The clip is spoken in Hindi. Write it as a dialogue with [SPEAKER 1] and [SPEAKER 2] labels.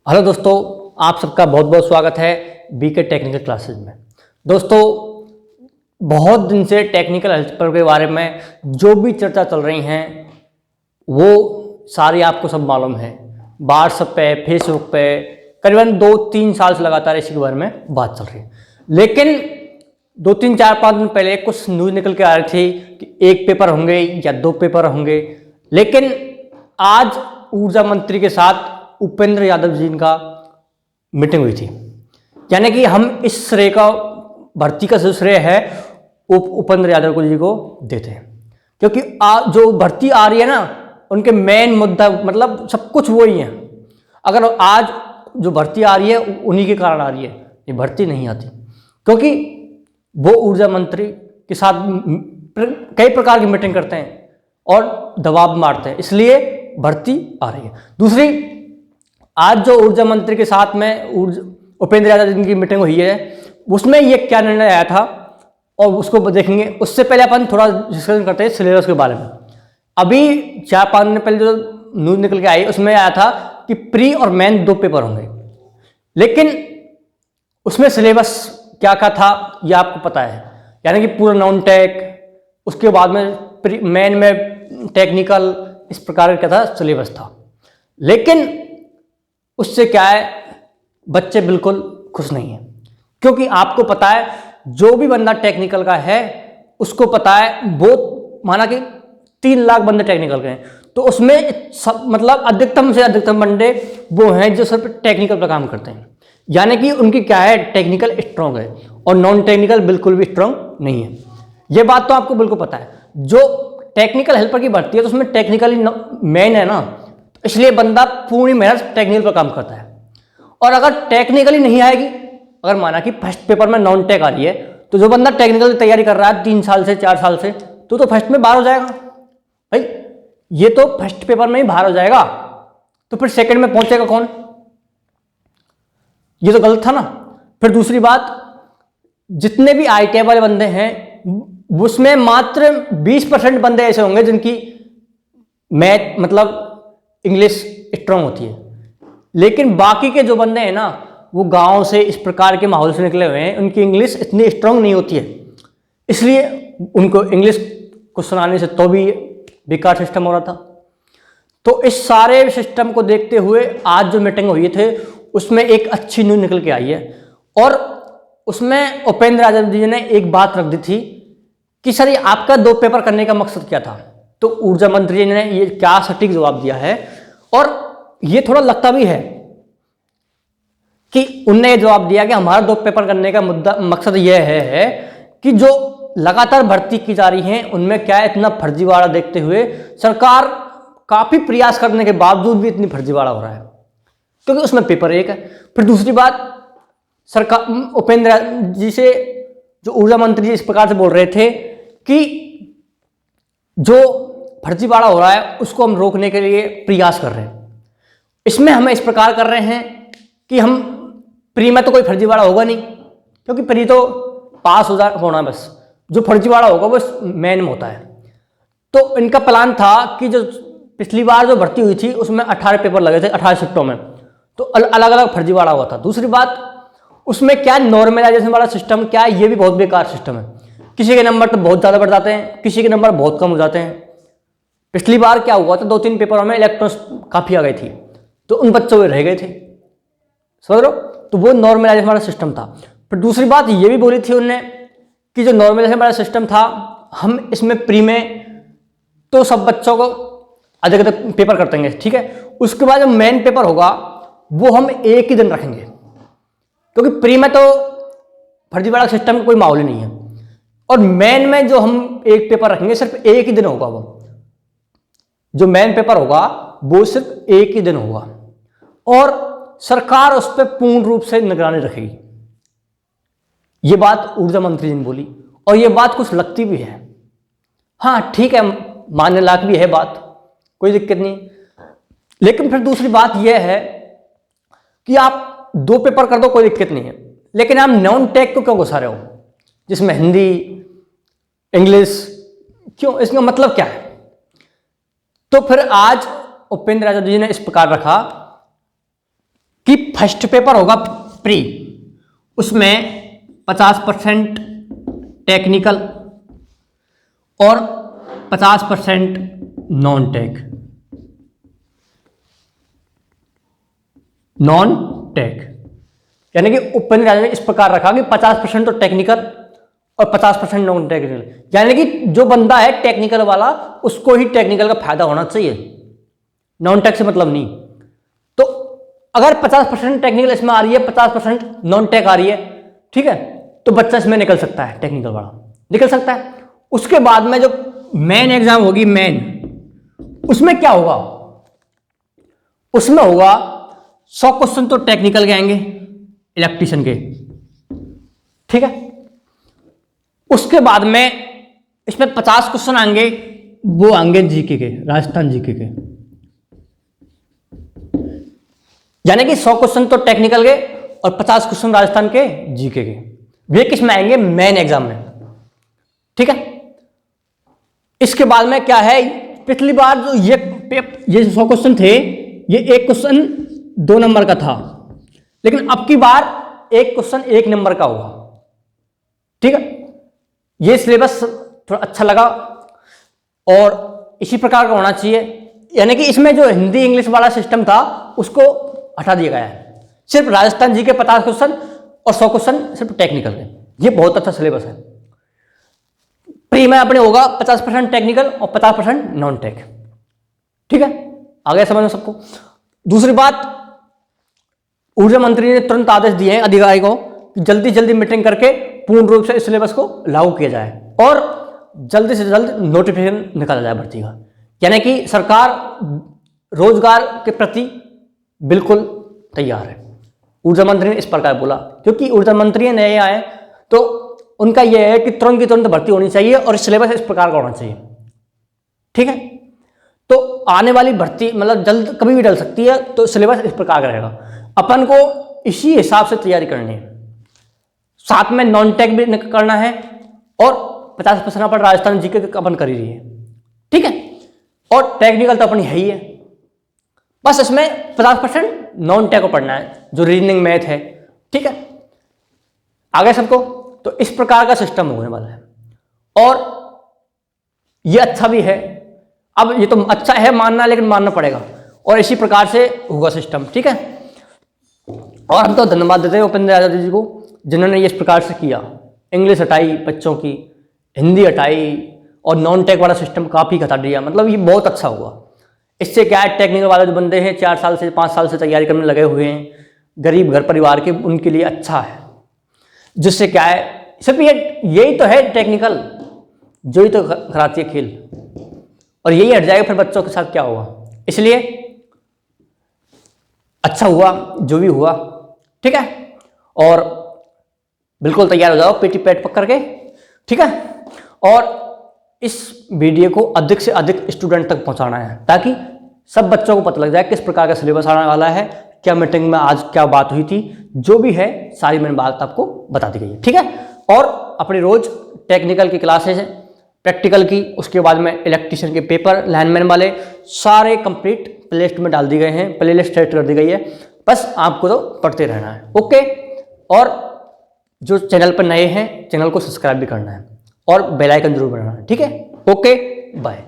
[SPEAKER 1] हेलो दोस्तों, आप सबका बहुत बहुत स्वागत है बीके टेक्निकल क्लासेज में। दोस्तों, बहुत दिन से टेक्निकल हेल्पर के बारे में जो भी चर्चा चल रही हैं वो सारी आपको सब मालूम है। व्हाट्सएप पे, फेसबुक पे करीबन 2-3 साल से लगातार इसी के बारे में बात चल रही है। लेकिन 2-3-4-5 दिन पहले कुछ न्यूज़ निकल के आ रही थी कि एक पेपर होंगे या 2 पेपर होंगे। लेकिन आज ऊर्जा मंत्री के साथ उपेंद्र यादव जी का मीटिंग हुई थी, यानी कि हम इस श्रेय का, भर्ती का जो श्रेय है उपेंद्र यादव जी को देते हैं, क्योंकि जो भर्ती आ रही है ना, उनके मेन मुद्दा मतलब सब कुछ वही है। अगर आज जो भर्ती आ रही है उन्हीं के कारण आ रही है, ये भर्ती नहीं आती, क्योंकि वो ऊर्जा मंत्री के साथ कई प्रकार की मीटिंग करते हैं और दबाव मारते हैं, इसलिए भर्ती आ रही है। दूसरी, आज जो ऊर्जा मंत्री के साथ में उपेंद्र यादव जी की मीटिंग हुई है, उसमें ये क्या निर्णय आया था और उसको देखेंगे। उससे पहले अपन थोड़ा डिस्कशन करते हैं सिलेबस के बारे में। अभी 4-5 दिन पहले जो न्यूज़ निकल के आई उसमें आया था कि प्री और मेन 2 पेपर होंगे, लेकिन उसमें सिलेबस क्या क्या था ये आपको पता है, यानी कि पूरा नॉन टेक, उसके बाद में मेन में टेक्निकल, इस प्रकार का क्या था सिलेबस था। लेकिन उससे क्या है, बच्चे बिल्कुल खुश नहीं हैं, क्योंकि आपको पता है जो भी बंदा टेक्निकल का है उसको पता है, वो माना कि 3 लाख बंदे टेक्निकल के हैं, तो उसमें सब मतलब अधिकतम से अधिकतम बंदे वो हैं जो सिर्फ टेक्निकल पर काम करते हैं, यानी कि उनकी क्या है, टेक्निकल स्ट्रांग है और नॉन टेक्निकल बिल्कुल भी स्ट्रांग नहीं है। ये बात तो आपको बिल्कुल पता है। जो टेक्निकल हेल्पर की भर्ती है तो उसमें टेक्निकली मेन है ना, इसलिए बंदा पूरी मेहनत टेक्निकल पर काम करता है। और अगर टेक्निकली नहीं आएगी, अगर माना कि फर्स्ट पेपर में नॉन टेक आ रही है, तो जो बंदा टेक्निकल की तैयारी कर रहा है 3 साल से 4 साल से, तो फर्स्ट में बाहर हो जाएगा भाई। ये तो फर्स्ट पेपर में ही बाहर हो जाएगा, तो फिर सेकंड में पहुंचेगा कौन? ये तो गलत था ना। फिर दूसरी बात, जितने भी IIT वाले बंदे हैं उसमें मात्र 20% बंदे ऐसे होंगे जिनकी मैथ मतलब इंग्लिश स्ट्रांग होती है, लेकिन बाकी के जो बंदे हैं ना, वो गांव से इस प्रकार के माहौल से निकले हुए हैं, उनकी इंग्लिश इतनी स्ट्रांग नहीं होती है, इसलिए उनको इंग्लिश को सुनाने से तो भी बेकार सिस्टम हो रहा था। तो इस सारे सिस्टम को देखते हुए आज जो मीटिंग हुई थे उसमें एक अच्छी न्यूज़ निकल के आई है, और उसमें उपेंद्र यादव जी ने एक बात रख दी थी कि सर ये आपका 2 पेपर करने का मकसद क्या था। तो ऊर्जा मंत्री ने ये क्या सटीक जवाब दिया है, और ये थोड़ा लगता भी है कि उनने ये जवाब दिया कि हमारा 2 पेपर करने का मकसद यह है कि जो लगातार भर्ती की जा रही है उनमें क्या है, इतना फर्जीवाड़ा देखते हुए सरकार काफी प्रयास करने के बावजूद भी इतनी फर्जीवाड़ा हो रहा है, क्योंकि उसमें पेपर एक है। फिर दूसरी बात, सरकार उपेंद्र जी से जो ऊर्जा मंत्री जी इस प्रकार से बोल रहे थे कि जो फर्जीवाड़ा हो रहा है उसको हम रोकने के लिए प्रयास कर रहे हैं। इसमें हम इस प्रकार कर रहे हैं कि हम प्री में तो कोई फर्जीवाड़ा होगा नहीं, क्योंकि प्री तो पास होना बस, जो फर्जीवाड़ा होगा वो मेन में होता है। तो इनका प्लान था कि जो पिछली बार जो भर्ती हुई थी उसमें 18 पेपर लगे थे 18 शिफ्टों में, तो अलग अलग फर्जीवाड़ा हुआ था। दूसरी बात, उसमें क्या नॉर्मलाइजेशन वाला सिस्टम क्या है, ये भी बहुत बेकार सिस्टम है। किसी के नंबर तो बहुत ज़्यादा बढ़ जाते हैं, किसी के नंबर बहुत कम हो जाते हैं। पिछली बार क्या हुआ था, 2-3 पेपरों में इलेक्ट्रॉन्स काफ़ी आ गई थी, तो उन बच्चों में रह गए थे, समझ लो। तो वो नॉर्मलाइजेशन वाला सिस्टम था। फिर दूसरी बात ये भी बोली थी उनने कि जो नॉर्मलाइजेशन वाला सिस्टम था, हम इसमें प्री में तो सब बच्चों को अधिक अधिक पेपर कर देंगे, ठीक है। उसके बाद जो मेन पेपर होगा वो हम एक ही दिन रखेंगे, क्योंकि प्री में तो फर्जीवाड़ा सिस्टम का कोई माहौल ही नहीं है, और मेन में जो हम एक पेपर रखेंगे सिर्फ एक ही दिन होगा। वो जो मेन पेपर होगा वो सिर्फ एक ही दिन होगा, और सरकार उस पर पूर्ण रूप से निगरानी रखेगी। ये बात ऊर्जा मंत्री जी ने बोली, और ये बात कुछ लगती भी है। हाँ ठीक है, मानने लायक भी है बात, कोई दिक्कत नहीं। लेकिन फिर दूसरी बात यह है कि आप 2 पेपर कर दो, कोई दिक्कत नहीं है, लेकिन आप नॉन टेक को क्यों घुसा रहे हो, जिसमें हिंदी इंग्लिश, क्यों? इसका मतलब क्या है? तो फिर आज उपेंद्र यादव जी ने इस प्रकार रखा कि फर्स्ट पेपर होगा प्री, उसमें 50% टेक्निकल और 50% नॉन टेक। नॉन टेक यानी कि उपेंद्र यादव ने इस प्रकार रखा कि 50% तो टेक्निकल और 50% नॉन टेक्निकल, यानी कि जो बंदा है टेक्निकल वाला उसको ही टेक्निकल का फायदा होना चाहिए, नॉन टेक से मतलब नहीं। तो अगर 50% टेक्निकल इसमें आ रही है, 50% नॉन टेक आ रही है, ठीक है, तो बच्चा इसमें निकल सकता है, टेक्निकल वाला निकल सकता है। उसके बाद में जो मेन एग्जाम होगी, मेन, उसमें क्या होगा? उसमें होगा 100 क्वेश्चन तो टेक्निकल के आएंगे, इलेक्ट्रीशियन के, ठीक है। उसके बाद में इसमें 50 क्वेश्चन आएंगे, वो आएंगे जीके के, राजस्थान जीके के, यानी कि 100 क्वेश्चन तो टेक्निकल के और 50 क्वेश्चन राजस्थान के जीके के। वे किस में आएंगे? मेन एग्जाम में, ठीक है। इसके बाद में क्या है, पिछली बार जो ये 100 क्वेश्चन थे, ये एक क्वेश्चन 2 नंबर का था, लेकिन अब की बार एक क्वेश्चन 1 नंबर का होगा, ठीक है। ये सिलेबस थोड़ा अच्छा लगा और इसी प्रकार का होना चाहिए, यानी कि इसमें जो हिंदी इंग्लिश वाला सिस्टम था उसको हटा दिया गया है, सिर्फ राजस्थान जी के 50 क्वेश्चन और 100 क्वेश्चन सिर्फ टेक्निकल के। ये बहुत अच्छा सिलेबस है। प्री में अपने होगा 50% टेक्निकल और 50% नॉन टेक, ठीक है। आगे समझ में सबको। दूसरी बात, ऊर्जा मंत्री ने तुरंत आदेश दिए हैं अधिकारी को कि जल्दी जल्दी मीटिंग करके पूर्ण रूप से इस सिलेबस को लागू किया जाए और जल्दी से जल्द नोटिफिकेशन निकाला जाए भर्ती का, यानी कि सरकार रोजगार के प्रति बिल्कुल तैयार है। ऊर्जा मंत्री ने इस प्रकार बोला, क्योंकि ऊर्जा मंत्री नए आए तो उनका यह है कि तुरंत की तुरंत भर्ती होनी चाहिए और सिलेबस इस प्रकार का होना चाहिए, ठीक है। तो आने वाली भर्ती मतलब जल्द कभी भी डल सकती है, तो सिलेबस इस प्रकार का रहेगा। अपन को इसी हिसाब से तैयारी करनी है, साथ में नॉन टेक भी करना है और 50% अपन राजस्थान जीके अपन कर ही रही है, ठीक है। और टेक्निकल तो अपनी है ही है, बस इसमें 50% नॉन टेक को पढ़ना है, जो रीजनिंग मैथ है, ठीक है। आगे सबको तो इस प्रकार का सिस्टम होने वाला है और ये अच्छा भी है। अब ये तो अच्छा है मानना, लेकिन मानना पड़ेगा और इसी प्रकार से होगा सिस्टम, ठीक है। और हम तो धन्यवाद देते हैं उपेंद्र यादव जी को, जिन्होंने इस प्रकार से किया। इंग्लिश हटाई बच्चों की, हिंदी हटाई और नॉन टेक वाला सिस्टम काफ़ी घटा दिया, मतलब ये बहुत अच्छा हुआ। इससे क्या है, टेक्निकल वाले जो बंदे हैं 4 साल से 5 साल से तैयारी करने लगे हुए हैं, गरीब घर परिवार के, उनके लिए अच्छा है। जिससे क्या है, सिर्फ यही तो है टेक्निकल, जो ही तो कराती है खेल, और यही हट जाएगा फिर बच्चों के साथ क्या होगा। इसलिए अच्छा हुआ जो भी हुआ, ठीक है। और बिल्कुल तैयार हो जाओ पीटी पैड पकड़ के, ठीक है। और इस वीडियो को अधिक से अधिक स्टूडेंट तक पहुंचाना है, ताकि सब बच्चों को पता लग जाए किस प्रकार का सिलेबस आने वाला है, क्या मीटिंग में आज क्या बात हुई थी, जो भी है सारी मैंने बात आपको बता दी गई है, ठीक है। और अपनी रोज टेक्निकल की क्लासेज हैं, प्रैक्टिकल की, उसके बाद में इलेक्ट्रीशियन के पेपर, लाइनमैन वाले सारे कंप्लीट प्लेलिस्ट में डाल दिए गए हैं, प्लेलिस्ट सेट कर दी गई है, बस आपको तो पढ़ते रहना है, ओके। और जो चैनल पर नए हैं, चैनल को सब्सक्राइब भी करना है और बेल आइकन जरूर बनाना है, ठीक है। Okay, bye.